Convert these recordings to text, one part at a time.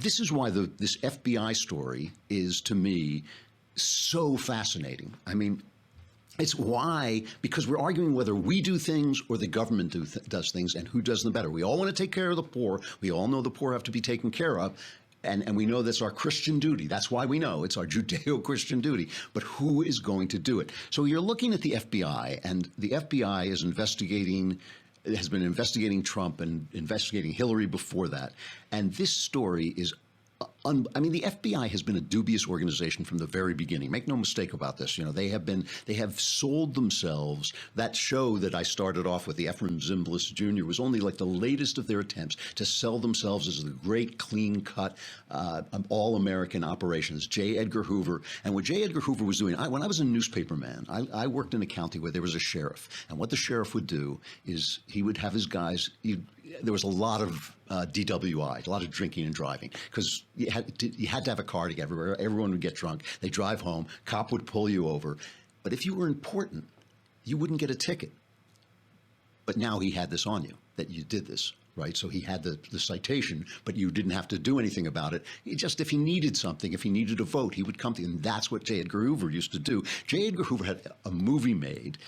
this is why this FBI story is, to me, so fascinating. I mean, it's why, because we're arguing whether we do things or the government does things and who does them better. We all want to take care of the poor. We all know the poor have to be taken care of. And we know that's our Christian duty. That's why we know it's our Judeo-Christian duty. But who is going to do it? So you're looking at the FBI, and the FBI is has been investigating Trump and investigating Hillary before that. And this story is I mean, the FBI has been a dubious organization from the very beginning. Make no mistake about this. You know, they have sold themselves. That show that I started off with, the Efrem Zimbalist Jr., was only like the latest of their attempts to sell themselves as the great, clean-cut, all-American operations. J. Edgar Hoover. And what J. Edgar Hoover was doing, when I was a newspaperman, I worked in a county where there was a sheriff. And what the sheriff would do is he would have his guys, there was a lot of DWI, a lot of drinking and driving, because you had to have a car to get everywhere. Everyone would get drunk. They drive home. Cop would pull you over. But if you were important, you wouldn't get a ticket. But now he had this on you, that you did this, right? So he had the citation, but you didn't have to do anything about it. Just if he needed something, if he needed a vote, he would come to you. And that's what J. Edgar Hoover used to do. J. Edgar Hoover had a movie made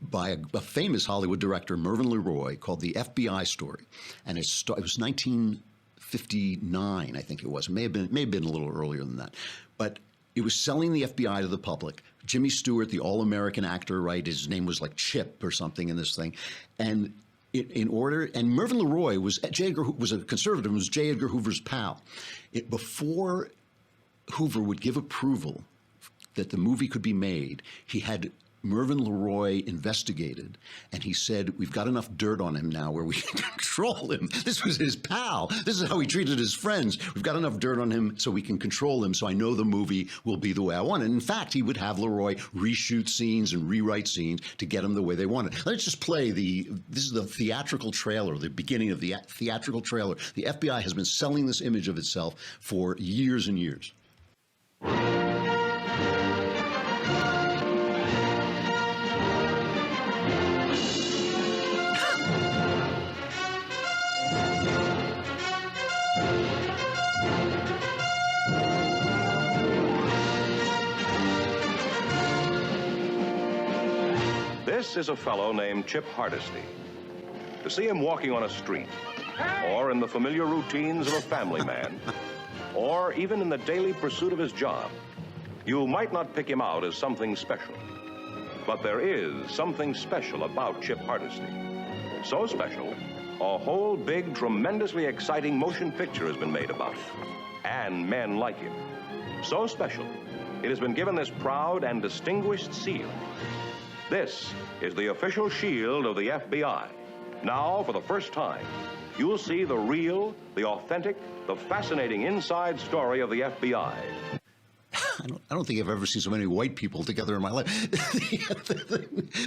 by a famous Hollywood director, Mervyn LeRoy, called The FBI Story. And it was 1959, I think it was. It may have been a little earlier than that. But it was selling the FBI to the public. Jimmy Stewart, the all-American actor, right? His name was like Chip or something in this thing. And and Mervyn LeRoy was a conservative and was J. Edgar Hoover's pal. Before Hoover would give approval that the movie could be made, he had Mervyn LeRoy investigated, and he said, we've got enough dirt on him now where we can control him. This was his pal. This is how he treated his friends. We've got enough dirt on him so we can control him, so I know the movie will be the way I want it. And in fact, he would have LeRoy reshoot scenes and rewrite scenes to get them the way they wanted. Let's just play this is the theatrical trailer, the beginning of the theatrical trailer. The FBI has been selling this image of itself for years and years. This is a fellow named Chip Hardesty. To see him walking on a street, or in the familiar routines of a family man, or even in the daily pursuit of his job, you might not pick him out as something special. But there is something special about Chip Hardesty. So special, a whole big, tremendously exciting motion picture has been made about him, and men like him. So special, it has been given this proud and distinguished seal. This is the official shield of the FBI. Now, for the first time, you'll see the real, the authentic, the fascinating inside story of the FBI. I don't think I've ever seen so many white people together in my life.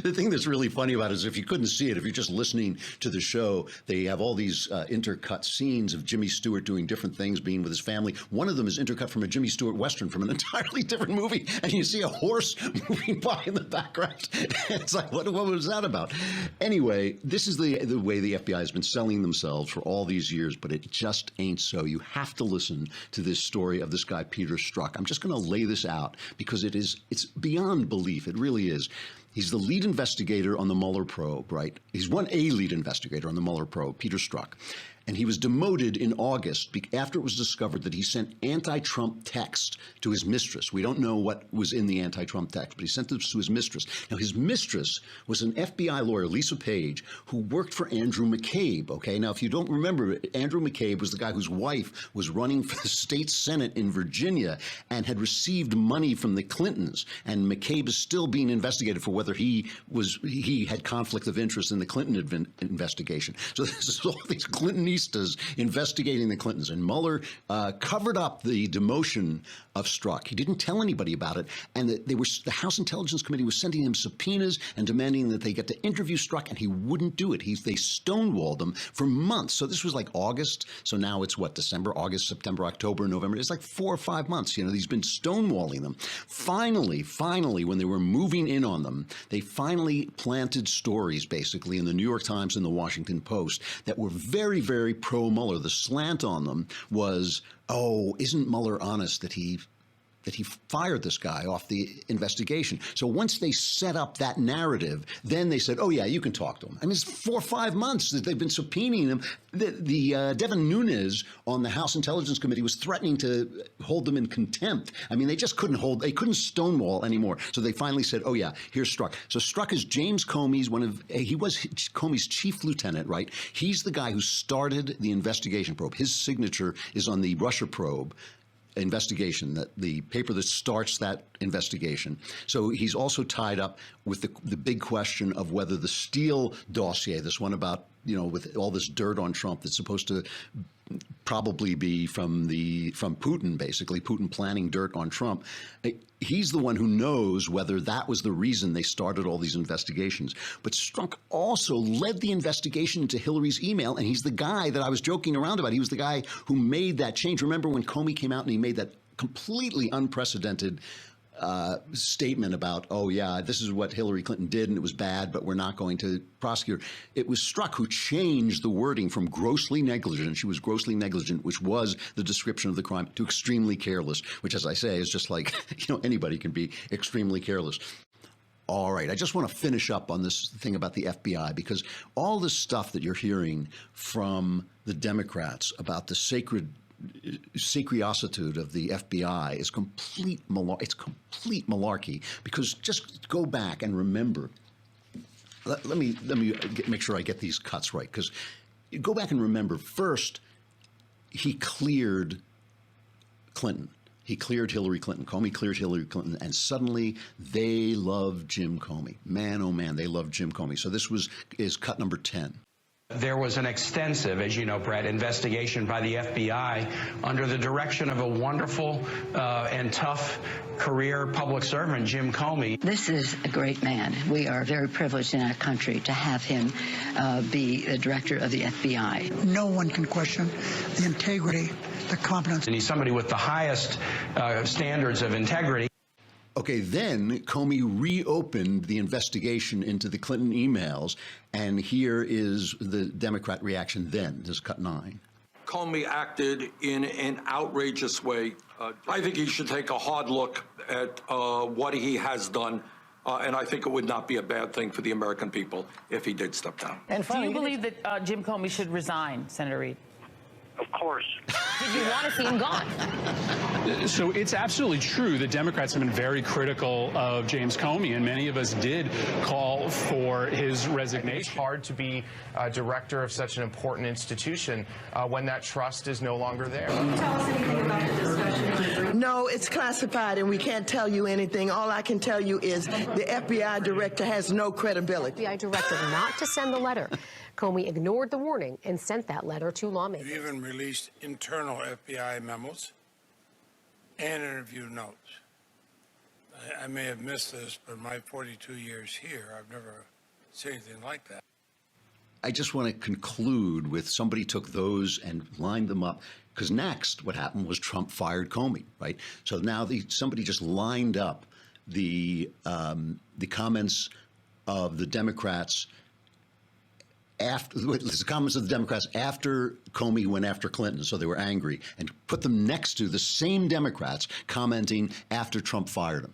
The thing that's really funny about it is, if you couldn't see it, if you're just listening to the show, they have all these intercut scenes of Jimmy Stewart doing different things, being with his family. One of them is intercut from a Jimmy Stewart Western from an entirely different movie, and you see a horse moving by in the background. It's like, what was that about? Anyway, this is the way the FBI has been selling themselves for all these years, but it just ain't so. You have to listen to this story of this guy, Peter Strzok. I'm just going to lay this out because it's beyond belief. It really is. He's the lead investigator on the Mueller probe, right? He's a lead investigator on the Mueller probe, Peter Strzok. And he was demoted in August after it was discovered that he sent anti-Trump text to his mistress. We don't know what was in the anti-Trump text, but he sent this to his mistress. Now, his mistress was an FBI lawyer, Lisa Page, who worked for Andrew McCabe, okay? Now, if you don't remember, Andrew McCabe was the guy whose wife was running for the state Senate in Virginia and had received money from the Clintons. And McCabe is still being investigated for whether he had conflict of interest in the Clinton investigation. So this is all these Clinton investigating the Clintons, and Mueller covered up the demotion of Strzok. He didn't tell anybody about it, and the House Intelligence Committee was sending him subpoenas and demanding that they get to interview Strzok, and he wouldn't do it. They stonewalled him for months. So this was like August. So now it's what, December, August, September, October, November. It's like 4 or 5 months. You know, he's been stonewalling them. Finally, when they were moving in on them, they finally planted stories, basically, in the New York Times and the Washington Post that were very, very pro-Mueller. The slant on them was, oh, isn't Mueller honest that he fired this guy off the investigation? So once they set up that narrative, then they said, oh, yeah, you can talk to him. I mean, it's 4 or 5 months that they've been subpoenaing him. Devin Nunes on the House Intelligence Committee was threatening to hold them in contempt. I mean, they just couldn't stonewall anymore. So they finally said, oh, yeah, here's Strzok. So Strzok is James Comey's he was Comey's chief lieutenant, right? He's the guy who started the investigation probe. His signature is on the Russia probe investigation, that the paper that starts that investigation. So he's also tied up with the big question of whether the Steele dossier, this one about, with all this dirt on Trump that's supposed to probably be from Putin, basically, Putin planning dirt on Trump. He's the one who knows whether that was the reason they started all these investigations. But Strzok also led the investigation into Hillary's email, and he's the guy that I was joking around about. He was the guy who made that change. Remember when Comey came out and he made that completely unprecedented statement about, oh, yeah, this is what Hillary Clinton did and it was bad, but we're not going to prosecute her. It was Strzok who changed the wording from grossly negligent, she was grossly negligent, which was the description of the crime, to extremely careless, which, as I say, is just like, anybody can be extremely careless. All right, I just want to finish up on this thing about the FBI, because all this stuff that you're hearing from the Democrats about the sacrositude of the FBI is complete malarkey, because just go back and remember. Let me make sure I get these cuts right, because go back and remember. First, he cleared Clinton. He cleared Hillary Clinton. Comey cleared Hillary Clinton, and suddenly they love Jim Comey. Man, oh man, they love Jim Comey. So this is cut number 10. There was an extensive, as you know, Brett, investigation by the FBI under the direction of a wonderful and tough career public servant, Jim Comey. This is a great man. We are very privileged in our country to have him be the director of the FBI. No one can question the integrity, the competence. And he's somebody with the highest standards of integrity. Okay, then Comey reopened the investigation into the Clinton emails, and here is the Democrat reaction then. This is cut 9. Comey acted in an outrageous way. I think he should take a hard look at what he has done, and I think it would not be a bad thing for the American people if he did step down. And do you believe that Jim Comey should resign, Senator Reid? Of course. Did you want to see him gone? So it's absolutely true that Democrats have been very critical of James Comey, and many of us did call for his resignation. It's hard to be director of such an important institution when that trust is no longer there. Can you tell us anything about the discussion? No, it's classified and we can't tell you anything. All I can tell you is the FBI director has no credibility. The FBI directed not to send the letter. Comey ignored the warning and sent that letter to lawmakers. We even released internal FBI memos and interview notes. I may have missed this, but my 42 years here, I've never seen anything like that. I just want to conclude with somebody took those and lined them up, because next what happened was Trump fired Comey, right? So now somebody just lined up the comments of the Democrats after Comey went after Clinton, so they were angry, and put them next to the same Democrats commenting after Trump fired him.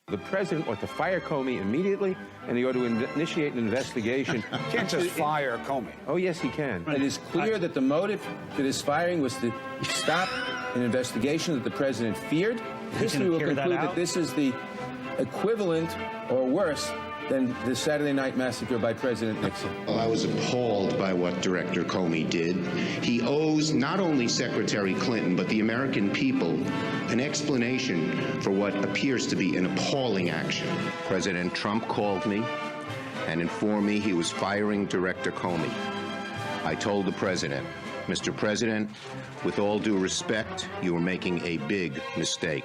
The president ought to fire Comey immediately, and he ought to initiate an investigation. Can't just fire Comey. Oh, yes, he can. It is clear that the motive for this firing was to stop an investigation that the president feared. History will conclude that this is the equivalent or worse than the Saturday Night Massacre by President Nixon. Well, I was appalled by what Director Comey did. He owes not only Secretary Clinton, but the American people an explanation for what appears to be an appalling action. President Trump called me and informed me he was firing Director Comey. I told the president, Mr. President, with all due respect, you are making a big mistake.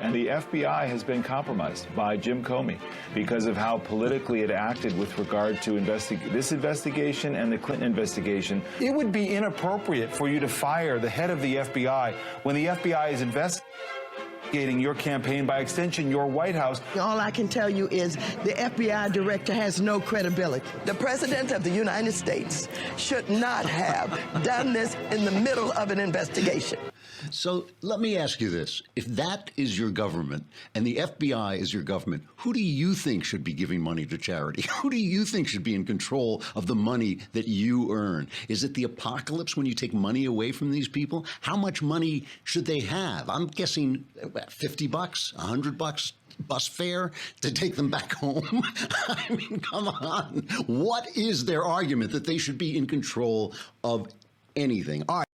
And the FBI has been compromised by Jim Comey because of how politically it acted with regard to this investigation and the Clinton investigation. It would be inappropriate for you to fire the head of the FBI when the FBI is investigating. investigating your campaign, by extension, your White House. All I can tell you is the FBI director has no credibility. The President of the United States should not have done this in the middle of an investigation. So let me ask you this. If that is your government and the FBI is your government, who do you think should be giving money to charity? Who do you think should be in control of the money that you earn? Is it the apocalypse when you take money away from these people? How much money should they have? I'm guessing $50, $100 bus fare to take them back home. I mean, come on. What is their argument that they should be in control of anything? All right.